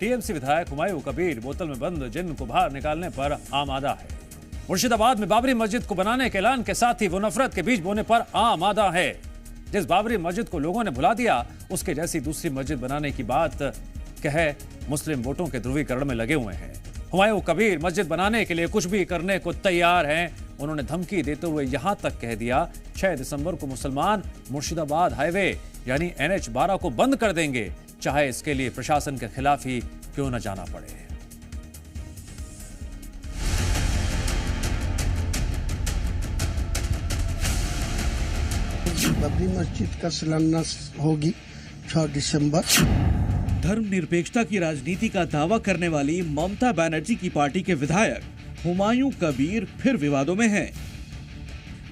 TMC विधायक हुमायूं कबीर बोतल में बंद जिन्न को बाहर निकालने पर आमादा है। मुर्शिदाबाद में बाबरी मस्जिद को बनाने के ऐलान के साथ ही वो नफरत के बीज बोने पर आमादा है। जिस बाबरी मस्जिद को लोगों ने भुला दिया, उसके जैसी दूसरी मस्जिद बनाने की बात कहे मुस्लिम वोटों के ध्रुवीकरण में लगे हुए हैं। हुमायूं कबीर मस्जिद बनाने के लिए कुछ भी करने को तैयार हैं। उन्होंने धमकी देते हुए यहां तक कह दिया 6 दिसंबर को मुसलमान मुर्शिदाबाद हाईवे यानी NH 12 को बंद कर देंगे, चाहे इसके लिए प्रशासन के खिलाफ ही क्यों न जाना पड़े। बाबरी मस्जिद का शिलान्यास होगी 6 दिसंबर। धर्मनिरपेक्षता की राजनीति का दावा करने वाली ममता बनर्जी की पार्टी के विधायक हुमायूं कबीर फिर विवादों में हैं।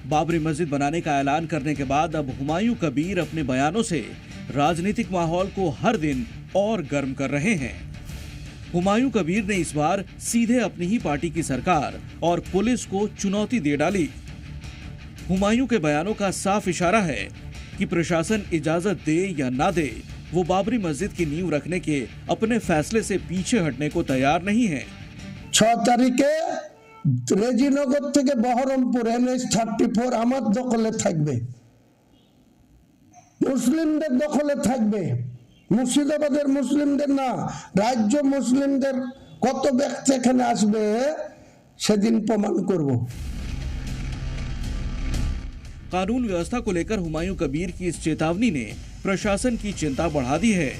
बाबरी मस्जिद बनाने का ऐलान करने के बाद अब हुमायूं कबीर अपने बयानों से राजनीतिक माहौल को हर दिन और गर्म कर रहे हैं। हुमायूं कबीर ने इस बार सीधे अपनी ही पार्टी की सरकार और पुलिस को चुनौती दे डाली। हुमायूं के बयानों का साफ इशारा है कि प्रशासन इजाजत दे या ना दे, वो बाबरी मस्जिद की नींव रखने के अपने फैसले से पीछे हटने को तैयार नहीं है। 6 তারিখে রেজিনগর থেকে বহরমপুর NH 34 আমার দখলে থাকবে, মুসলিমদের দখলে থাকবে। মুর্শিদাবাদের মুসলিমদের না, রাজ্য মুসলিমদের কত ব্যক্তি এখানে আসবে সেদিন প্রমাণ করব। कानून व्यवस्था को लेकर हुमायूं कबीर की इस चेतावनी ने प्रशासन की चिंता बढ़ा दी है।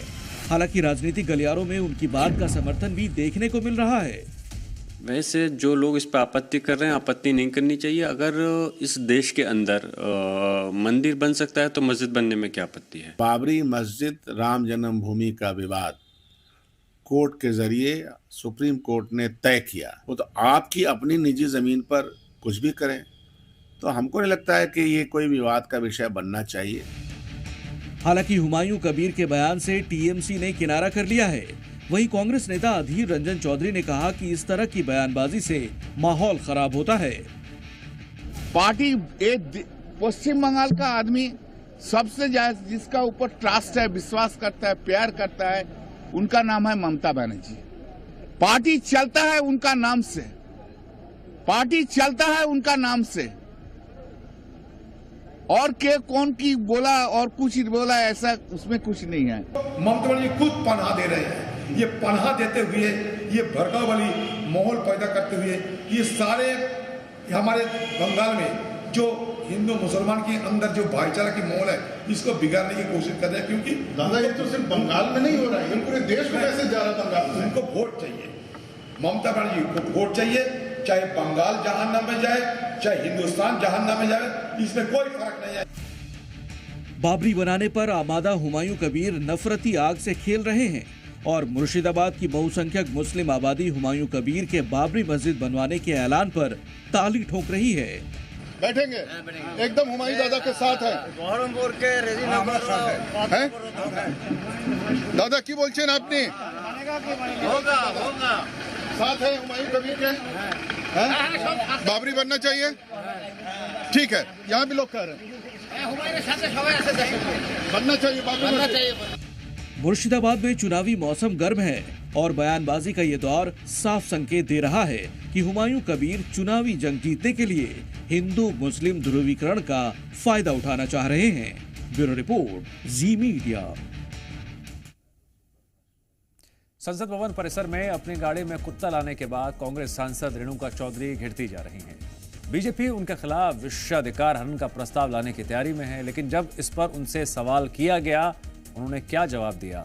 हालांकि राजनीतिक गलियारों में उनकी बात का समर्थन भी देखने को मिल रहा है। वैसे जो लोग इस पर आपत्ति कर रहे हैं, आपत्ति नहीं करनी चाहिए। अगर इस देश के अंदर मंदिर बन सकता है तो मस्जिद बनने में क्या आपत्ति है। बाबरी मस्जिद राम जन्मभूमि का विवाद कोर्ट के जरिए सुप्रीम कोर्ट ने तय किया, वो तो आपकी अपनी निजी जमीन पर कुछ भी करें, तो हमको नहीं लगता है कि ये कोई विवाद का विषय बनना चाहिए। हालांकि हुमायूं कबीर के बयान से टीएमसी ने किनारा कर लिया है। वहीं कांग्रेस नेता अधीर रंजन चौधरी ने कहा कि इस तरह की बयानबाजी से माहौल खराब होता है। पार्टी पश्चिम बंगाल का आदमी सबसे ज्यादा जिसका ऊपर ट्रस्ट है, विश्वास करता है, प्यार करता है, उनका नाम है ममता बनर्जी। पार्टी चलता है उनका नाम से, पार्टी चलता है उनका नाम से। और के कौन की बोला और कुछ बोला, ऐसा उसमें कुछ नहीं है। ममता बनर्जी खुद पनाह दे रहे हैं। ये पनाह देते हुए, ये भड़काऊ वाली माहौल पैदा करते हुए, ये सारे हमारे बंगाल में जो हिंदू मुसलमान के अंदर जो भाईचारा की माहौल है, इसको बिगाड़ने की कोशिश कर रहे हैं। क्योंकि दादा ये तो सिर्फ बंगाल में नहीं हो रहा है, पूरे देश में कैसे जा रहा बंगाल। उनको वोट चाहिए, ममता बनर्जी को वोट चाहिए, चाहे बंगाल जहान्नम में जाए, चाहे हिंदुस्तान जहान्नम में जाए, इसमें कोई फर्क नहीं है। बाबरी बनाने पर आमादा हुमायूं कबीर नफरती आग से खेल रहे हैं और मुर्शिदाबाद की बहुसंख्यक मुस्लिम आबादी हुमायूं कबीर के बाबरी मस्जिद बनवाने के ऐलान पर ताली ठोक रही है। बैठेंगे एकदम हुमायूं दादा के साथ है, বহরমপুর के রেজিনগর हैं? दादा की बोलছেন আপনি? होगा होगा साथ है हुमायूं कबीर के, हैं? बाबरी बनना चाहिए, ठीक है। यहाँ भी लोग कह रहे हैं बनना चाहिए, बाबरी बनना चाहिए। मुर्शिदाबाद में चुनावी मौसम गर्म है और बयानबाजी का ये दौर साफ संकेत दे रहा है कि हुमायूं कबीर चुनावी जंग जीतने के लिए हिंदू मुस्लिम ध्रुवीकरण का फायदा उठाना चाह रहे हैं। ब्यूरो रिपोर्ट, जी मीडिया। संसद भवन परिसर में अपनी गाड़ी में कुत्ता लाने के बाद कांग्रेस सांसद रेणुका चौधरी घिरती जा रही हैं। बीजेपी उनके खिलाफ विशेषाधिकार हनन का प्रस्ताव लाने की तैयारी में है, लेकिन जब इस पर उनसे सवाल किया गया, उन्होंने क्या जवाब दिया,